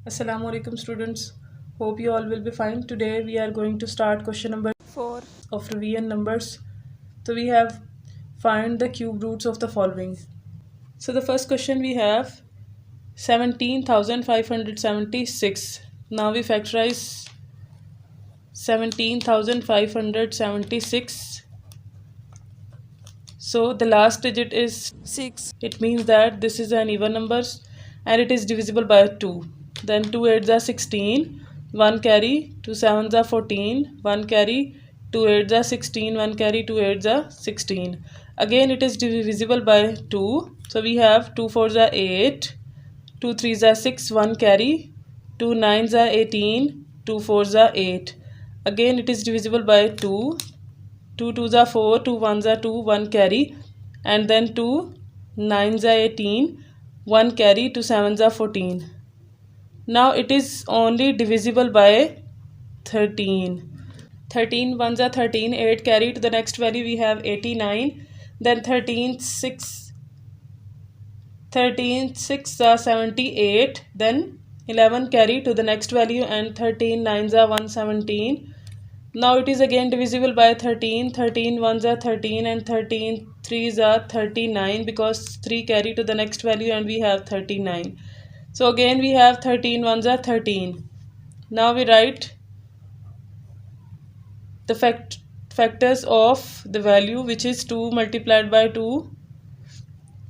Assalamu alaikum students. Hope you all will be fine. Today we are going to start question number 4 of revision numbers. So we have find the cube roots of the following. So the first question we have 17,576. Now we factorize 17,576. So the last digit is 6. It means that this is an even number and it is divisible by 2. Then 2 8s are 16, 1 carry, 2 7s are 14, 1 carry, 2 8s are 16, 1 carry, 2 8s are 16. Again it is divisible by 2. So we have 2 4s are 8, 2 3s are 6, 1 carry, 2 9s are 18, 2 4s are 8. Again it is divisible by 2. 2 2s are 4, 2 1s are 2, 1 carry, and then 2 9s are 18, 1 carry, 2 7s are 14. Now it is only divisible by 13. 13 ones are 13, 8 carry to the next value we have 89, then 13 6 are 78, then 11 carry to the next value and 13 9s are 117. Now it is again divisible by 13, 13 ones are 13 and 13 3s are 39 because 3 carry to the next value and we have 39. So again we have 13 ones are 13. Now we write the factors of the value, which is 2 multiplied by 2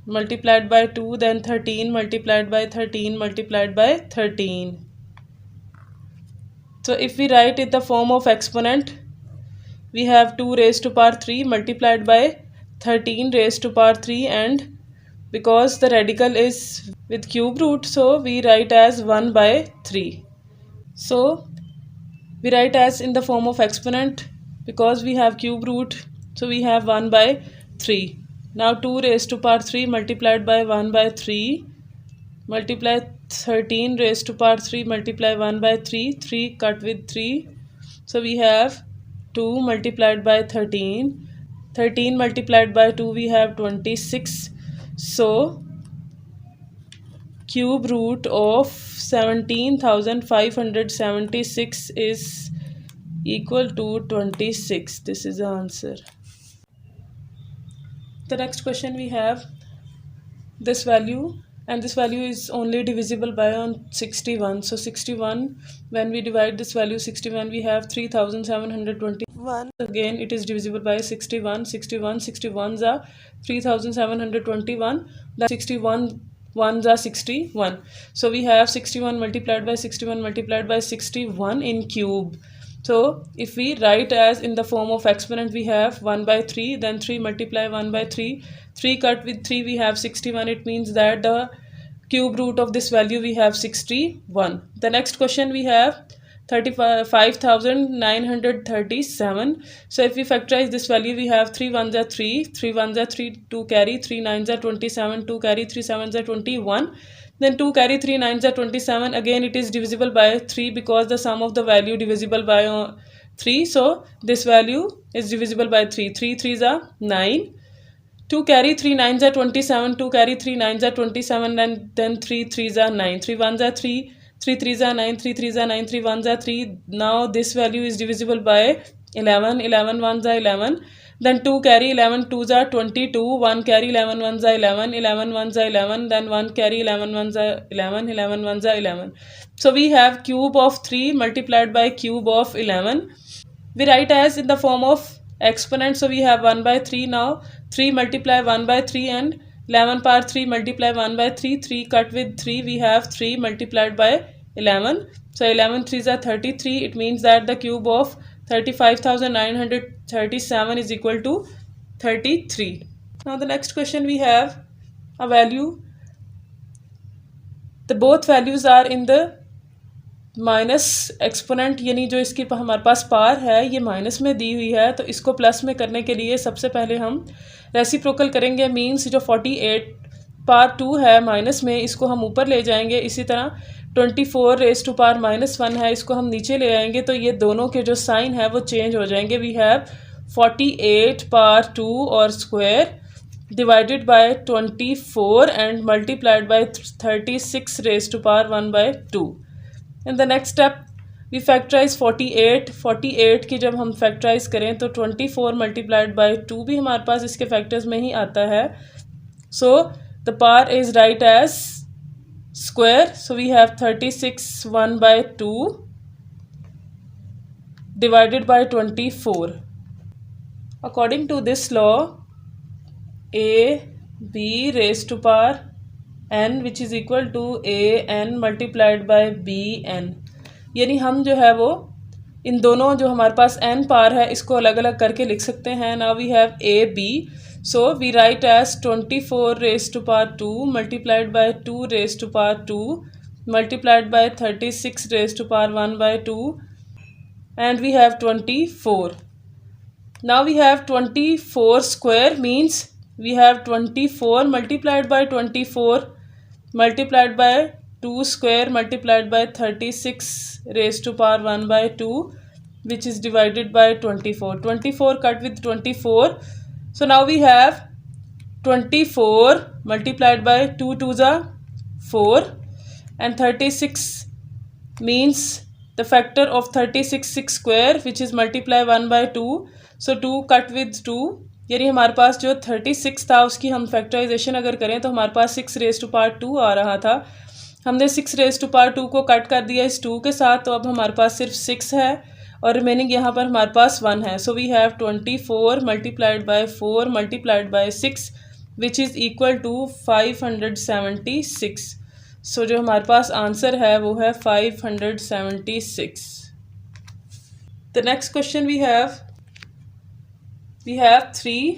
multiplied by 2, then 13 multiplied by 13 multiplied by 13. So if we write it the form of exponent, we have 2 raised to power 3 multiplied by 13 raised to power 3, and because the radical is with cube root, so we write as 1 by 3. So we write as in the form of exponent because we have cube root, so we have 1 by 3. Now 2 raised to power 3 multiplied by 1 by 3 multiply 13 raised to power 3 multiply 1 by 3, 3 cut with 3, so we have 2 multiplied by 13, 13 multiplied by 2 we have 26. So cube root of 17,576 is equal to 26. This is the answer. The next question we have this value, and this value is only divisible by on 61. So 61, when we divide this value 61, we have 3,721. Again it is divisible by 61. 61s are 3,721. The 61 ones are 61. So we have 61 multiplied by 61 multiplied by 61 in cube. So if we write as in the form of exponent, we have 1 by 3, then 3 multiply 1 by 3, 3 cut with 3 we have 61. It means that the cube root of this value we have 61. The next question we have 35,937. So if we factorize this value, we have 3 ones are 3, 3 ones are 3, 2 carry, 3 9s are 27, 2 carry, 3 7s are 21. Then 2 carry 3 9s are 27. Again it is divisible by 3 because the sum of the value divisible by 3. So this value is divisible by 3. 3 3s are 9. 2 carry 3 9s are 27. 2 carry 3 9s are 27, and then 3 3s are 9. 3 1s are 3. 3 3s are 9. 3 3s are 9. 3 1s are 3. Now this value is divisible by 11. 11 1s are 11. Then 2 carry 11 2s are 22. 1 carry 11 1s are 11. 11 1s are 11. Then 1 carry 11 1s are 11. 11 1s are 11. So we have cube of 3 multiplied by cube of 11. We write as in the form of exponent. So we have 1 by 3 now. 3 multiply 1 by 3 and 11 power 3 multiply 1 by 3. 3 cut with 3 we have 3 multiplied by 11. So 11 3s are 33. It means that the cube of 35,937 is equal to 33. Now the next question we have a value. The both values are in the minus exponent, यानी जो इसकी हमारे पास पार है ये minus में दी हुई है, तो इसको प्लस में करने के लिए सबसे पहले हम रेसिप्रोकल करेंगे. मीन्स जो 48 पार 2 है माइनस में, इसको हम ऊपर ले जाएंगे. इसी तरह 24 रेस टू पार -1 है, इसको हम नीचे ले आएंगे. तो ये दोनों के जो साइन है वो चेंज हो जाएंगे. वी हैव 48 पार 2 और square divided by 24 and multiplied by 36 raise to power 1/2. In the next step we factorise 48 की जब हम फैक्टराइज करें तो 24 मल्टीप्लाइड बाय 2 भी हमारे पास इसके फैक्टर्स में ही आता है. So the power is write as square. So we have 36 1/2 divided by 24. According to this law, a b raised to power n which is equal to a n multiplied by b n. यानी हम जो है वो इन दोनों जो हमारे पास n power है इसको अलग अलग करके लिख सकते हैं. Now we have a b, so we write as 24 raised to power 2 multiplied by 2 raised to power 2 multiplied by 36 raised to power 1/2 and we have 24. Now we have 24 square means we have 24 multiplied by 24 multiplied by 2 square multiplied by 36 raised to power 1/2 which is divided by 24. 24 cut with 24. So now we have 24 multiplied by 2 2s are 4 and 36 means the factor of 36 6 square which is multiply 1/2. So 2 cut with 2, यानी हमारे पास जो 36 था उसकी हम factorisation अगर करें तो हमारे पास 6 रेज़ टू पावर 2 आ रहा था. हमने 6 रेज़ टू पावर 2 को कट कर दिया इस 2 के साथ, तो अब हमारे पास सिर्फ 6 है और रिमेनिंग यहाँ पर हमारे पास 1 है. So we have 24 multiplied by 4 multiplied by 6 which is equal to 576. So जो हमारे पास आंसर है वो है 576. The next question we have 3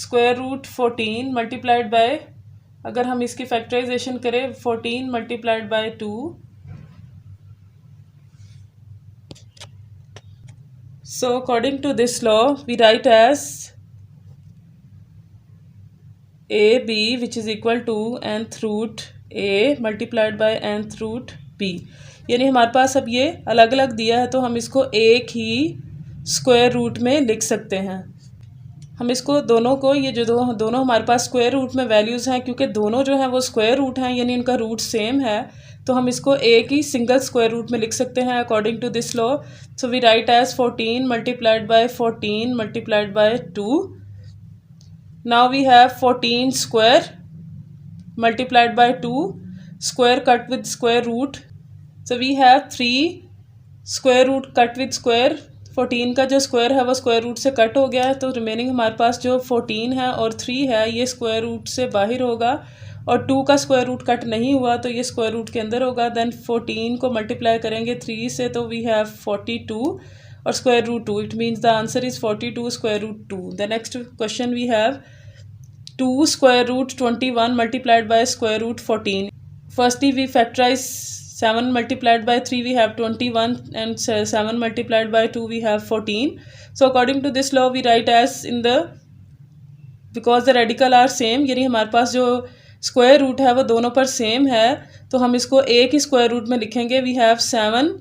square root 14 multiplied by, अगर हम इसकी फैक्टराइजेशन करें 14 multiplied by 2. So according to this law we write as a b which is equal to nth root a multiplied by nth root b. यानी हमारे पास अब ये अलग अलग दिया है तो हम इसको एक ही स्क्वायर रूट में लिख सकते हैं. हम इसको दोनों को, ये जो दोनों हमारे पास स्क्वायर रूट में वैल्यूज़ हैं, क्योंकि दोनों जो हैं वो स्क्वायर रूट हैं यानी इनका रूट सेम है, तो हम इसको एक ही सिंगल स्क्वायर रूट में लिख सकते हैं according to this law. So we write as 14 multiplied by 14 multiplied by 2. Now we have 14 square multiplied by 2 square cut with square root. So we have 3 square root cut with square. 14 का जो square है वो square root से cut हो गया है, तो remaining हमारे पास जो 14 है और 3 है ये स्क्वायर रूट से बाहर होगा और 2 का स्क्वायर रूट कट नहीं हुआ तो ये स्क्वायर रूट के अंदर होगा. देन 14 को मल्टीप्लाई करेंगे 3 से तो वी हैव 42 और square root 2. It means the answer is 42 square root 2. The next question we have 2 square root 21 multiplied by square root 14. Firstly we factorize 7 multiplied by 3 we have 21 and 7 multiplied by 2 we have 14. So according to this law we write as in the, because the radical are same, यानी हमारे पास जो square root है वो दोनों पर same है तो हम इसको एक ही स्क्वायर रूट में लिखेंगे. We have 7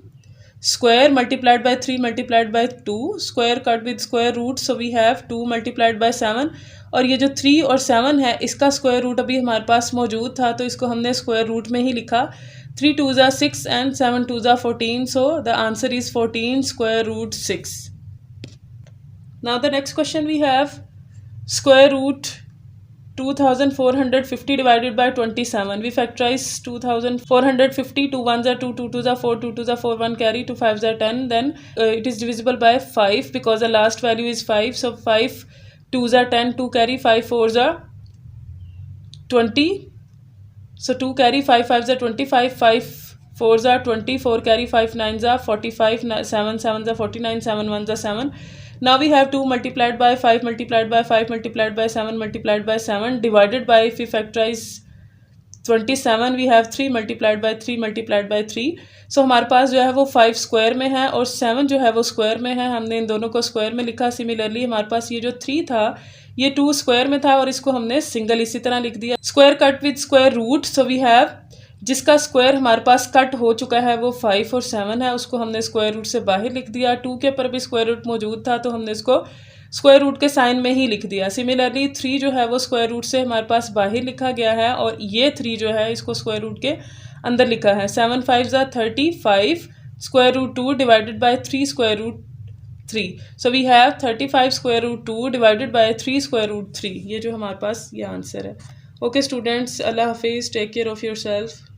square multiplied by 3 multiplied by 2 square cut with square root. So we have 2 multiplied by 7 और ये जो 3 और 7 है इसका स्क्वायर रूट अभी हमारे पास मौजूद था तो इसको हमने स्क्वायर रूट में ही लिखा. 3 2s are 6 and 7 2s are 14. So the answer is 14 square root 6. Now the next question we have square root 2450 divided by 27. We factorize 2450. 2 1s are 2, 2 2s are 4, 2 2s are 4, 1 carry, 2 5s are 10. Then it is divisible by 5 because the last value is 5. So 5 2s are 10, 2 carry, 5 4s are 20. So 2 carry, 5 5s are 25, 5 4s are 20, 4 carry, 5 9s are 45, 7 7s are 49, 7 1s are 7. Now we have 2 multiplied by 5 multiplied by 5 multiplied by 7 multiplied by 7 divided by, if we factorize 27 we have 3 multiplied by 3 multiplied by 3. So हमारे पास जो है वो 5 square में है और 7 जो है वो स्क्वायर में है. हमने इन दोनों को स्क्वायर में लिखा. सिमिलरली हमारे पास ये जो 3 था ये 2 स्क्वायर में था और इसको हमने सिंगल इसी तरह लिख दिया. Square cut with square root. So we have, जिसका स्क्वायर हमारे पास कट हो चुका है वो 5 और 7 है, उसको हमने स्क्वायर रूट से बाहर लिख दिया. 2 के ऊपर भी स्क्वायर रूट मौजूद था तो हमने इसको स्क्वायर रूट के साइन में ही लिख दिया। सिमिलरली 3 जो है वो स्क्वायर रूट से हमारे पास बाहर लिखा गया है और ये 3 जो है इसको स्क्वायर रूट के अंदर लिखा है। 7 5 ज़ा 35 square root 2 divided by 3 square root 3। So we have 35 square root 2 divided by 3 square root 3। ये जो हमारे पास ये आंसर है। ओके स्टूडेंट्स, अल्लाह हाफिज़, take care of your self.